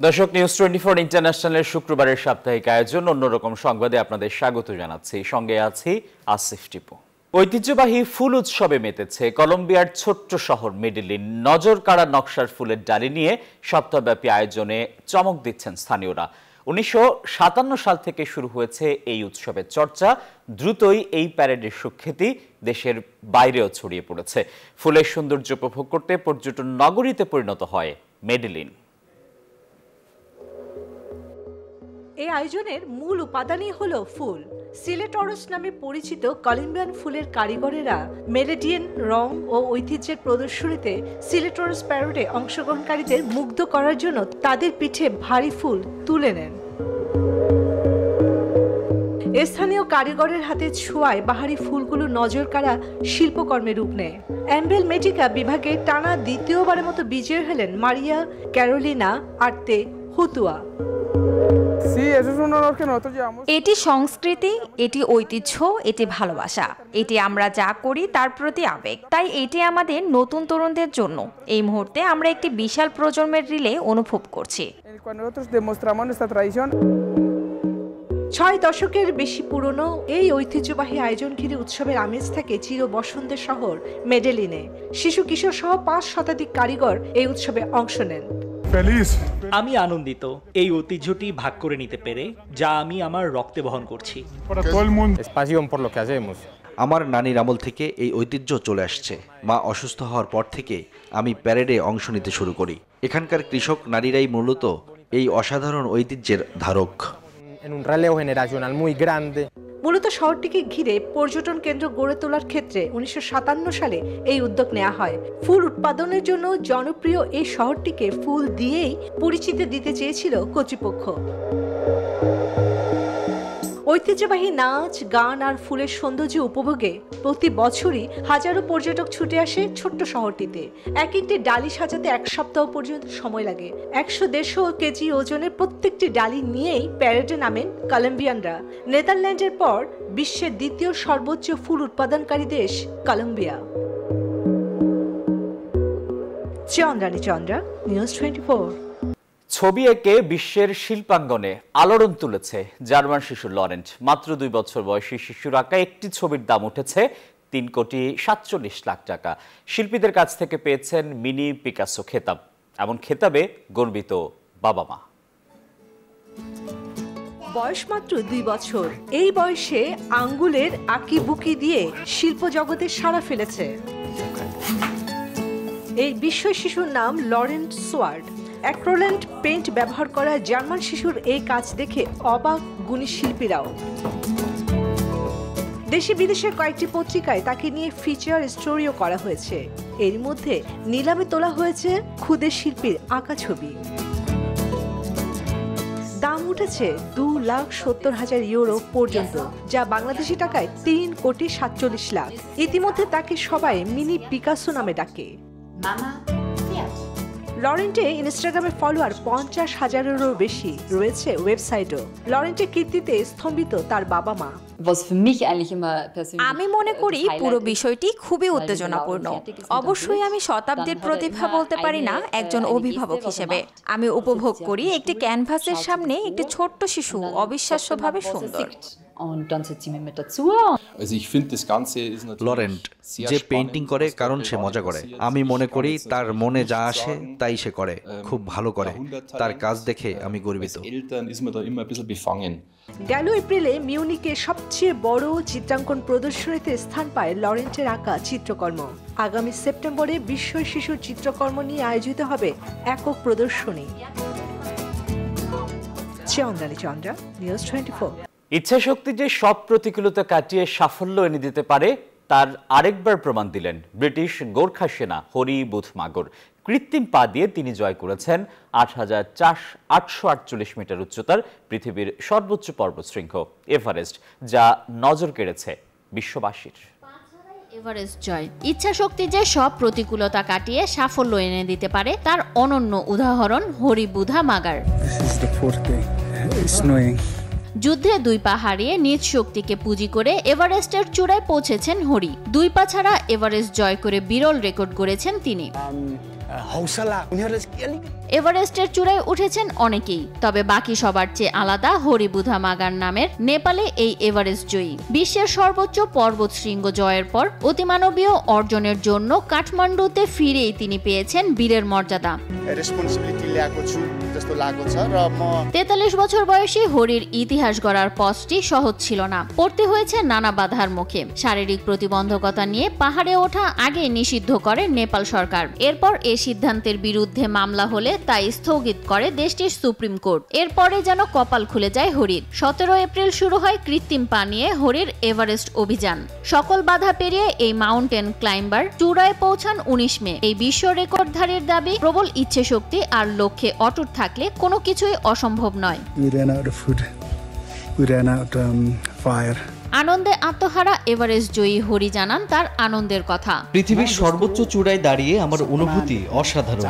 দর্শক, নিউজ 24 ইন্টারন্যাশনালের শুক্রবারের সাপ্তাহিক আয়োজন অন্যরকম সংবাদে আপনাদের স্বাগত জানাচ্ছি। সঙ্গে আছি আসিফ টিপু। ঐতিহ্যবাহী ফুল উৎসবে মেতেছে কলম্বিয়ার ছোট্ট শহর মেডেলিন। নজর কাড়া নকশার ফুলের ডালি নিয়ে সপ্তাহব্যাপী আয়োজনে চমক দিচ্ছেন স্থানীয়রা। 1957 সাল থেকে শুরু হয়েছে এই উৎসবের চর্চা। দ্রুতই এই প্যারেডের সুখ্যাতি দেশের বাইরেও ছড়িয়ে পড়েছে। ফুলের সৌন্দর্য উপভোগ করতে পর্যটন নগরীতে পরিণত হয় মেডেলিন। এই আয়োজনের মূল উপাদানই হলো ফুল। সিলেটরস নামে পরিচিত কলম্বিয়ান ফুলের কারিগরেরা মেডেলিন রং ও ঐতিহ্যের প্রদর্শনীতে সিলেটরস প্যারেডে অংশগ্রহণকারীদের মুগ্ধ করার জন্য তাদের পিঠে ভারী ফুল তুলে নেন। স্থানীয় কারিগরের হাতে ছোঁয়ায় বাহারি ফুলগুলো নজর কাড়া শিল্পকর্মে রূপ নেয়। এমব্লেমেটিকা বিভাগে টানা দ্বিতীয়বারের মতো বিজয়ী হলেন মারিয়া ক্যারোলিনা আর্তে হুতুয়া। এটি সংস্কৃতি, এটি ঐতিহ্য, এটি ভালোবাসা, এটি আমরা যা করি তার প্রতি আবেগ। তাই এটি আমাদের নতুন তরুণদের জন্য এই মুহূর্তে আমরা একটি বিশাল প্রজন্মের রিলে অনুভব করছি। 6 দশকের বেশি পুরনো এই ঐতিহ্যবাহী আয়োজন ঘিরে উৎসবের আমেজ থাকে চির বসন্তের শহর মেডেলিনে। শিশু কিশোর সহ 5 শতাধিক কারিগর এই উৎসবে অংশ নেন। আমি আনন্দিত এই ঐতিহ্যটি ভাগ করে নিতে পেরে, যা আমি আমার রক্তে বহন করছি। আমার নানির আমল থেকে এই ঐতিহ্য চলে আসছে। মা অসুস্থ হওয়ার পর থেকে আমি প্যারেডে অংশ নিতে শুরু করি। এখানকার কৃষক নারীরাই মূলত এই অসাধারণ ঐতিহ্যের ধারক। মূলত শহরটিকে ঘিরে পর্যটন কেন্দ্র গড়ে তোলার ক্ষেত্রে 1957 সালে এই উদ্যোগ নেওয়া হয়। ফুল উৎপাদনের জন্য জনপ্রিয় এই শহরটিকে ফুল দিয়েই পরিচিতি দিতে চেয়েছিল কর্তৃপক্ষ। ঐতিহ্যবাহী নাচ, গান আর ফুলের সৌন্দর্য উপভোগে প্রতি বছরই হাজারো পর্যটক ছুটে আসে ছোট্ট শহরটিতে। এক একটি ডালি সাজাতে 1 সপ্তাহ পর্যন্ত সময় লাগে। 150 কেজি ওজনের প্রত্যেকটি ডালি নিয়েই প্যারেডে নামেন কলম্বিয়ানরা। নেদারল্যান্ডের পর বিশ্বের দ্বিতীয় সর্বোচ্চ ফুল উৎপাদনকারী দেশ কলম্বিয়া। চন্দ্রা, নিউজ 24। ছবি এঁকে বিশ্বের শিল্পাঙ্গনে আলোড়ন তুলেছে জার্মান শিশু লরেন্ট। মাত্র 2 বছর বয়সী শিশুর আঁকা একটি ছবির দাম উঠেছে 3,47 লাখ টাকা। শিল্পীদের কাছ থেকে পেয়েছেন মিনি পিকাসো খেতাব। এমন খেতাবে গর্বিত বাবা মা। বয়স মাত্র 2 বছর। এই বয়সে আঙ্গুলের আঁকিবুকি দিয়ে শিল্প জগতে সাড়া ফেলেছে। এই বিশ্ব শিশুর নাম লরেন্ট সোয়ার্ড। অ্যাক্রিলিক পেইন্ট ব্যবহার করা জার্মান শিশুর এই কাজ দেখে অবাক গুণী শিল্পীরাও। দেশে বিদেশের কয়েকটি পত্রিকায় তাকে নিয়ে ফিচার স্টোরিও করা হয়েছে। এর মধ্যে নিলামে তোলা হয়েছে খুদে শিল্পীর আঁকা ছবি। দাম উঠেছে 2,70,000 ইউরো পর্যন্ত, যা বাংলাদেশি টাকায় 3,47 লাখ। ইতিমধ্যে তাকে সবাই মিনি পিকাসো নামে ডাকে। লরেন্টে ইনস্টাগ্রামে ফলোয়ার 50,000-এরও বেশি, রয়েছে ওয়েবসাইটও। লরেন্টের কীর্তিতে স্তম্ভিত তার বাবা মা। আমি মনে করি পুরো বিষয়টি খুবই উত্তেজনাপূর্ণ। অবশ্যই আমি শতাব্দীর প্রতিভা বলতে পারি না একজন অভিভাবক হিসেবে। আমি উপভোগ করি একটি ক্যানভাসের সামনে একটি ছোট্ট শিশু অবিশ্বাস্যভাবে সুন্দর। লরেন্ট যে পেইন্টিং করে কারণ সে মজা করে। আমি মনে করি তার মনে যা আসে তাই সে করে, খুব ভালো করে। তার কাজ দেখে আমি গর্বিত। গেল এপ্রিলে মিউনিকে সবচেয়ে বড় চিত্রাঙ্কন প্রদর্শনীতে স্থান পায় লরেন্টের আঁকা চিত্রকর্ম। আগামী সেপ্টেম্বরে বিশ্ব শিশুর চিত্রকর্ম নিয়ে আয়োজিত হবে একক প্রদর্শনী। চন্দ্রা, নিউজ 24। ইচ্ছাশক্তি যে সব প্রতিকূলতা কাটিয়ে সাফল্য এনে দিতে পারে তার আরেকবার প্রমাণ দিলেন ব্রিটিশ গোর্খা সেনা হরি বুধ মাগর। কৃত্রিম পা দিয়ে তিনি জয় করেছেন 8,848 মিটার উচ্চতার পৃথিবীর সর্বোচ্চ পর্বতশৃঙ্গ এভারেস্ট, যা নজর কেড়েছে বিশ্ববাসীর। এভারেস্ট জয়। ইচ্ছাশক্তি যে সব প্রতিকূলতা কাটিয়ে সাফল্য এনে দিতে পারে তার অনন্য উদাহরণ হরি বুধা মাগার। যুদ্ধে 2 পা হারিয়ে নিজ শক্তিকে পুঁজি করে এভারেস্টের চূড়ায় পৌঁছেছেন হরি। 2 পা ছাড়া এভারেস্ট জয় করে বিরল রেকর্ড গড়েছেন তিনি। हौसला उनीहरूले के अलिकति এভারেস্টের চূড়ায় উঠেছেন অনেকেই, তবে বাকি সবার চেয়ে আলাদা হরিবুধা মাগার নামের নেপালে এই এভারেস্ট জয়ী। বিশ্বের সর্বোচ্চ পর্বত শৃঙ্গ জয়ের পর অতিমানবীয় অর্জনের জন্য কাঠমান্ডুতে ফিরেই তিনি পেয়েছেন বীরের মর্যাদা। রেসপন্সিবিলিটি ल्याएको छु जस्तो लागेको छ र म 43 বছর বয়সী হরির ইতিহাস গড়ার পথটি সহজ ছিল না। পড়তে হয়েছে নানা বাধার মুখে। শারীরিক প্রতিবন্ধকতা নিয়ে পাহাড়ে ওঠা আগে নিষিদ্ধ করে নেপাল সরকার। এরপর এই সিদ্ধান্তের বিরুদ্ধে মামলা হলে তা স্থগিত করে দেশটির সুপ্রিম কোর্ট। এরপরে যেন কপাল খুলে যায় হরির। 17 এপ্রিল শুরু হয় কৃত্রিম পা নিয়ে হরির এভারেস্ট অভিযান। সকল বাধা পেরিয়ে এই মাউন্টেন ক্লাইম্বার চূড়ায় পৌঁছান 19 মে। এই বিশ্ব রেকর্ডধারীর দাবি, প্রবল ইচ্ছে শক্তি আর লক্ষ্যে অটুট থাকলে কোনো কিছুই অসম্ভব নয়। আনন্দে আত্মহারা এভারেস্ট জয়ী হরি জানান তার আনন্দের কথা। পৃথিবীর সর্বোচ্চ চূড়ায় দাঁড়িয়ে আমার অনুভূতি অসাধারণ।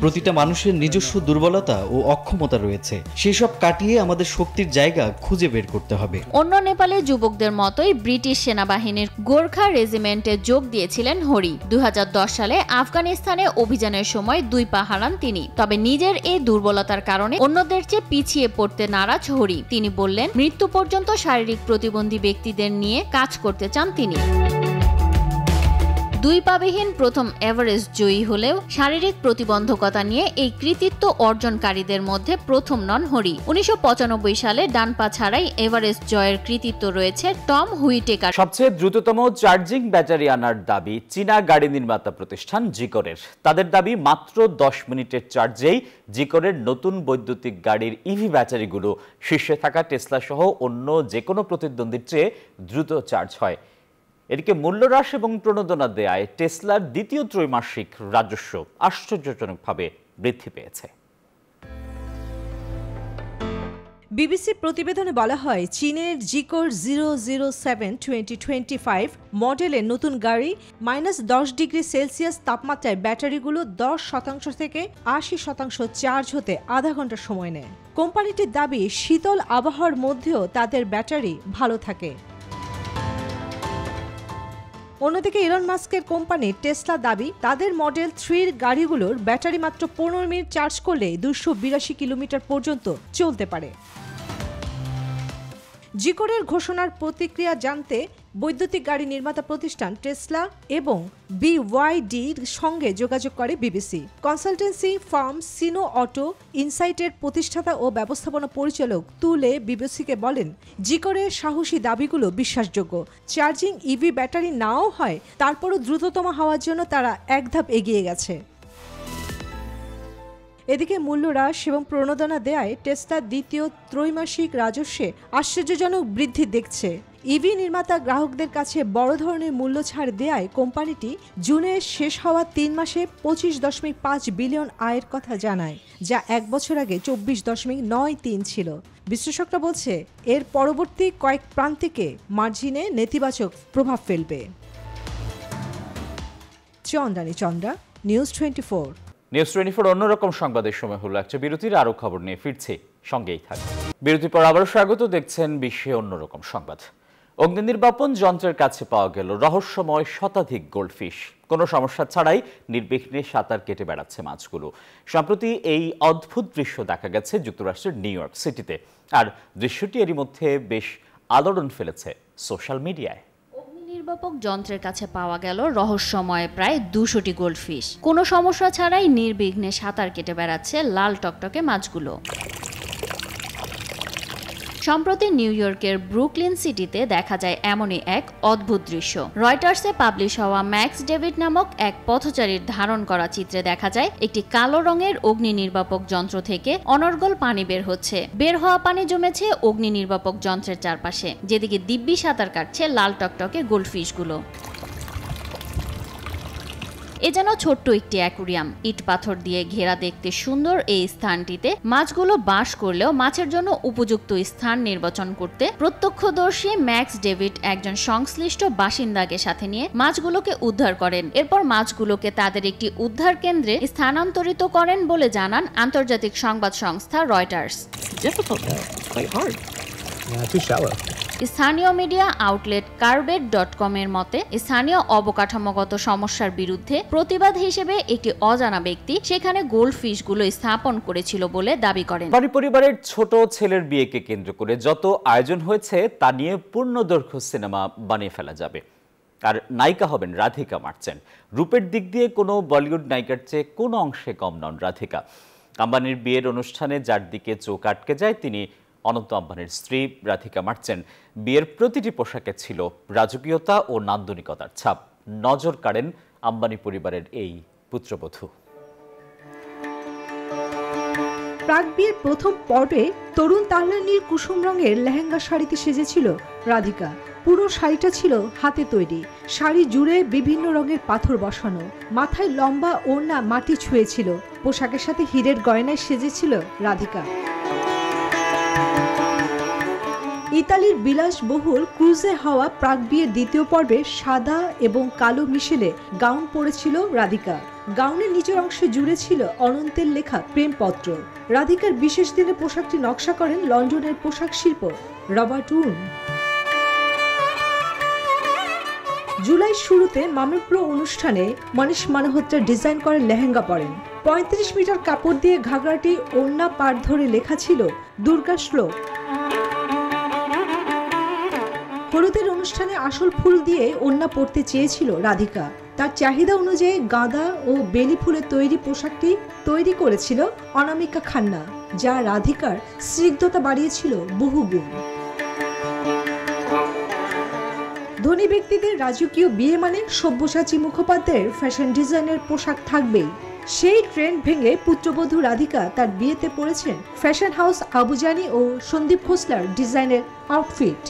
প্রতিটা মানুষের নিজস্ব দুর্বলতা ও অক্ষমতা রয়েছে, সেসব কাটিয়ে আমাদের শক্তির জায়গা খুঁজে বের করতে হবে। অন্য নেপালের যুবকদের মতোই ব্রিটিশ সেনাবাহিনীর গোর্খা রেজিমেন্টে যোগ দিয়েছিলেন হরি। 2010 সালে আফগানিস্তানে অভিযানের সময় 2 পা হারান তিনি। তবে নিজের এই দুর্বলতার কারণে অন্যদের চেয়ে পিছিয়ে পড়তে নারাজ হরি। তিনি বললেন, মৃত্যু পর্যন্ত শারীরিক প্রতিবন্ধী ব্যক্তিদের নিয়ে কাজ করতে চান তিনি। 2 পাবিহীন প্রথম এভারেস্ট জয়ী হলেও শারীরিক প্রতিবন্ধকতা নিয়ে এই কৃতিত্ব অর্জনকারীদের মধ্যে প্রথম নন হরি। 1995 সালে ডান পা ছাড়াই এভারেস্ট জয়ের কৃতিত্ব রয়েছে টম হুইটেকার। সবচেয়ে দ্রুততম চার্জিং ব্যাটারি আনার দাবি চীনা গাড়ি নির্মাতা প্রতিষ্ঠান জিকরের। তাদের দাবি মাত্র 10 মিনিটের চার্জেই জিকরের নতুন বৈদ্যুতিক গাড়ির ইভি ব্যাটারিগুলো শীর্ষে থাকা টেসলা সহ অন্য যে কোনো প্রতিদ্বন্দ্বীর চেয়ে দ্রুত চার্জ হয়। এদিকে মূল্য হ্রাস এবং প্রণোদনা দেয়ায় টেসলার দ্বিতীয় ত্রৈমাসিক রাজস্ব আশ্চর্যজনকভাবে বৃদ্ধি পেয়েছে। বিবিসির প্রতিবেদনে বলা হয়, চীনের জিকোর 007 2025 মডেলের নতুন গাড়ি -10 ডিগ্রি সেলসিয়াস তাপমাত্রায় ব্যাটারিগুলো 10% থেকে 80% চার্জ হতে আধা ঘন্টা সময় নেয়। কোম্পানিটির দাবি, শীতল আবহাওয়ার মধ্যেও তাদের ব্যাটারি ভালো থাকে। অন্যদিকে ইলন মাস্কের কোম্পানি টেসলা দাবি, তাদের মডেল 3 গাড়িগুলোর ব্যাটারি মাত্র 15 মিনিট চার্জ করলে 282 কিলোমিটার পর্যন্ত চলতে পারে। জিকোরের ঘোষণার প্রতিক্রিয়া জানতে বৈদ্যুতিক গাড়ি নির্মাতা প্রতিষ্ঠান টেসলা এবং BYDর সঙ্গে যোগাযোগ করে বিবিসি। কনসালটেন্সি ফার্ম সিনো অটো ইনসাইটের প্রতিষ্ঠাতা ও ব্যবস্থাপনা পরিচালক তুলে বিবিসিকে বলেন, জিকোরের সাহসী দাবিগুলো বিশ্বাসযোগ্য। চার্জিং ইভি ব্যাটারি নাও হয়, তারপরও দ্রুততম হওয়ার জন্য তারা এক ধাপ এগিয়ে গেছে। এদিকে মূল্য হ্রাস এবং প্রণোদনা দেয়ায় টেসলার দ্বিতীয় ত্রৈমাসিক রাজস্বে আশ্চর্যজনক বৃদ্ধি দেখছে। ইভি নির্মাতা গ্রাহকদের কাছে বড় ধরনের মূল্য ছাড় দেয়ায় কোম্পানিটি জুনে শেষ হওয়া 3 মাসে 25.5 বিলিয়ন আয়ের কথা জানায়, যা 1 বছর আগে 24.93 ছিল। বিশ্লেষকরা বলছে, এর পরবর্তী কয়েক প্রান্তিকে মার্জিনে নেতিবাচক প্রভাব ফেলবে। চন্দ্রা, নিউজ 24। নিউজ 24 অন্যরকম সংবাদের সময় হলো একটা বিরতির। আরো খবর নিয়ে ফিরছে, সঙ্গেই থাকবে। বিরতির পর আবারও স্বাগত, দেখছেন বিশ্বে অন্যরকম সংবাদ। অগ্নি নির্বাপন যন্ত্রের কাছে পাওয়া গেল রহস্যময় শতাধিক গোল্ডফিশ। কোনো সমস্যা ছাড়াই নির্বিঘ্নে সাঁতার কেটে বেড়াচ্ছে মাছগুলো। সম্প্রতি এই অদ্ভুত দৃশ্য দেখা গেছে যুক্তরাষ্ট্রের নিউ ইয়র্ক সিটিতে, আর দৃশ্যটি এরই মধ্যে বেশ আলোড়ন ফেলেছে সোশ্যাল মিডিয়ায়। নির্বাপক যন্ত্রের কাছে পাওয়া গেল রহস্যময় প্রায় 200টি গোল্ডফিশ। কোনো সমস্যা ছাড়াই নির্বিঘ্নে সাঁতার কেটে বেড়াচ্ছে লাল টকটকে মাছগুলো। সম্প্রতি নিউ ইয়র্কের ব্রুকলিন সিটিতে দেখা যায় এমনই এক অদ্ভুত দৃশ্য। রয়টার্সে পাবলিশ হওয়া ম্যাক্স ডেভিড নামক এক পথচারীর ধারণ করা চিত্রে দেখা যায় একটি কালো রঙের অগ্নি নির্বাপক যন্ত্র থেকে অনর্গল পানি বের হচ্ছে। বের হওয়া পানি জমেছে অগ্নি নির্বাপক যন্ত্রের চারপাশে, যেদিকে দিব্যি সাঁতার কাটছে লাল টকটকে গোল্ডফিশগুলো। এ যেন ছোট্ট একটি অ্যাকুরিয়াম। ইট পাথর দিয়ে ঘেরা দেখতে সুন্দর এই স্থানটিতে মাছগুলো বাস করলেও মাছের জন্য উপযুক্ত স্থান নির্বাচন করতে প্রত্যক্ষদর্শী ম্যাক্স ডেভিড একজন সংশ্লিষ্ট বাসিন্দাকে সাথে নিয়ে মাছগুলোকে উদ্ধার করেন। এরপর মাছগুলোকে তাদের একটি উদ্ধার কেন্দ্রে স্থানান্তরিত করেন বলে জানান আন্তর্জাতিক সংবাদ সংস্থা রয়টার্স। স্থানীয় মিডিয়া আউটলেট কার্বেট.com এর মতে স্থানীয় অবকাঠামোগত সমস্যার বিরুদ্ধে প্রতিবাদ হিসেবে একটি অজানা ব্যক্তি সেখানে গোল্ডফিশগুলো স্থাপন করেছিল বলে দাবি করেন। পরিবারের ছোট ছেলের বিয়েকে কেন্দ্র করে যত আয়োজন হয়েছে তা নিয়ে পূর্ণদৈর্ঘ্য সিনেমা বানিয়ে ফেলা যাবে। আর নায়িকা হবেন রাধিকা মার্চেন্ট। রূপের দিক দিয়ে কোনো বলিউড নায়িকার চেয়ে কোনো অংশে কম নন রাধিকা। আম্বানির বিয়ের অনুষ্ঠানে যার দিকে চোখ আটকে যায় তিনি অনন্ত আম্বানির স্ত্রী রাধিকা মার্চেন্ট। বিয়ের প্রতিটি পোশাকে ছিল রাজকীয়তা ও নান্দনিকতার ছাপ। নজর কাড়েন আম্বানি পরিবারের এই পুত্রবধূ। প্রাক বিয়ের প্রথম পর্বে তরুণ তাহলা নীল কুসুম রঙের লেহেঙ্গা শাড়িতে সেজেছিল রাধিকা। পুরো শাড়িটা ছিল হাতে তৈরি। শাড়ি জুড়ে বিভিন্ন রঙের পাথর বসানো, মাথায় লম্বা ওড়না মাটি ছুঁয়েছিল। পোশাকের সাথে হীরের গয়নায় সেজেছিল রাধিকা। ইতালির বিলাসবহুল ক্রুজে হওয়া প্রাক বিয়ের দ্বিতীয় পর্বে সাদা এবং কালো মিশেলে গাউন পরেছিল রাধিকা। গাউনের নিচের অংশে জুড়ে ছিল অনন্তের লেখা প্রেমপত্র। রাধিকার বিশেষ দিনে পোশাকটি নকশা করেন লন্ডনের পোশাক শিল্প রবার্ট উন। জুলাই শুরুতে মামেপ্রো অনুষ্ঠানে মনীষ মালহোত্রা ডিজাইন করে লেহেঙ্গা পরেন। ৩৫ মিটার কাপড় দিয়ে ঘাগরাটি ওড়না পাড় ধরে লেখা ছিল দুর্গা শ্লোক। হলুদের অনুষ্ঠানে আসল ফুল দিয়ে ওড়না পরতে চেয়েছিল রাধিকা। তার চাহিদা অনুযায়ী গাঁদা ও বেলি ফুলের তৈরি পোশাকটি তৈরি করেছিল অনামিকা খান্না, যা রাধিকার স্নিগ্ধতা বাড়িয়েছিল বহুগুণ। ধনী ব্যক্তিদের রাজকীয় বিয়ে মানে সব্যসাচী মুখোপাধ্যায়ের ফ্যাশন ডিজাইনের পোশাক থাকবেই। সেই ট্রেন্ড ভেঙে পুত্রবধূ রাধিকা তার বিয়েতে পরেছেন ফ্যাশন হাউস আবুজানি ও সন্দীপ খোসলার ডিজাইনের আউটফিট।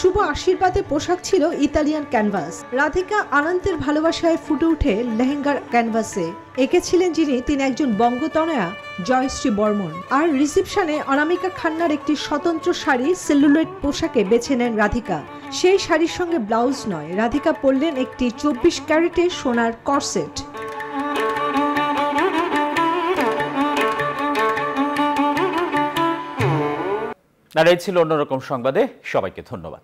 শুভ আশীর্বাদে পোশাক ছিল ইতালিয়ান ক্যানভাস। রাধিকা আনন্দের ভালোবাসায় ফুটে উঠে লেহেঙ্গার ক্যানভাসে। এঁকেছিলেন তিনি একজন বঙ্গতনয়া জয়শ্রী বর্মন। আর রিসেপশনে অনামিকা খান্নার একটি স্বতন্ত্র শাড়ি সেলুলোয়েড পোশাকে বেছে নেন রাধিকা। সেই শাড়ির সঙ্গে ব্লাউজ নয়, রাধিকা পরলেন একটি 24 ক্যারেটের সোনার কর্সেট। আর এই ছিল অন্যরকম সংবাদে। সবাইকে ধন্যবাদ।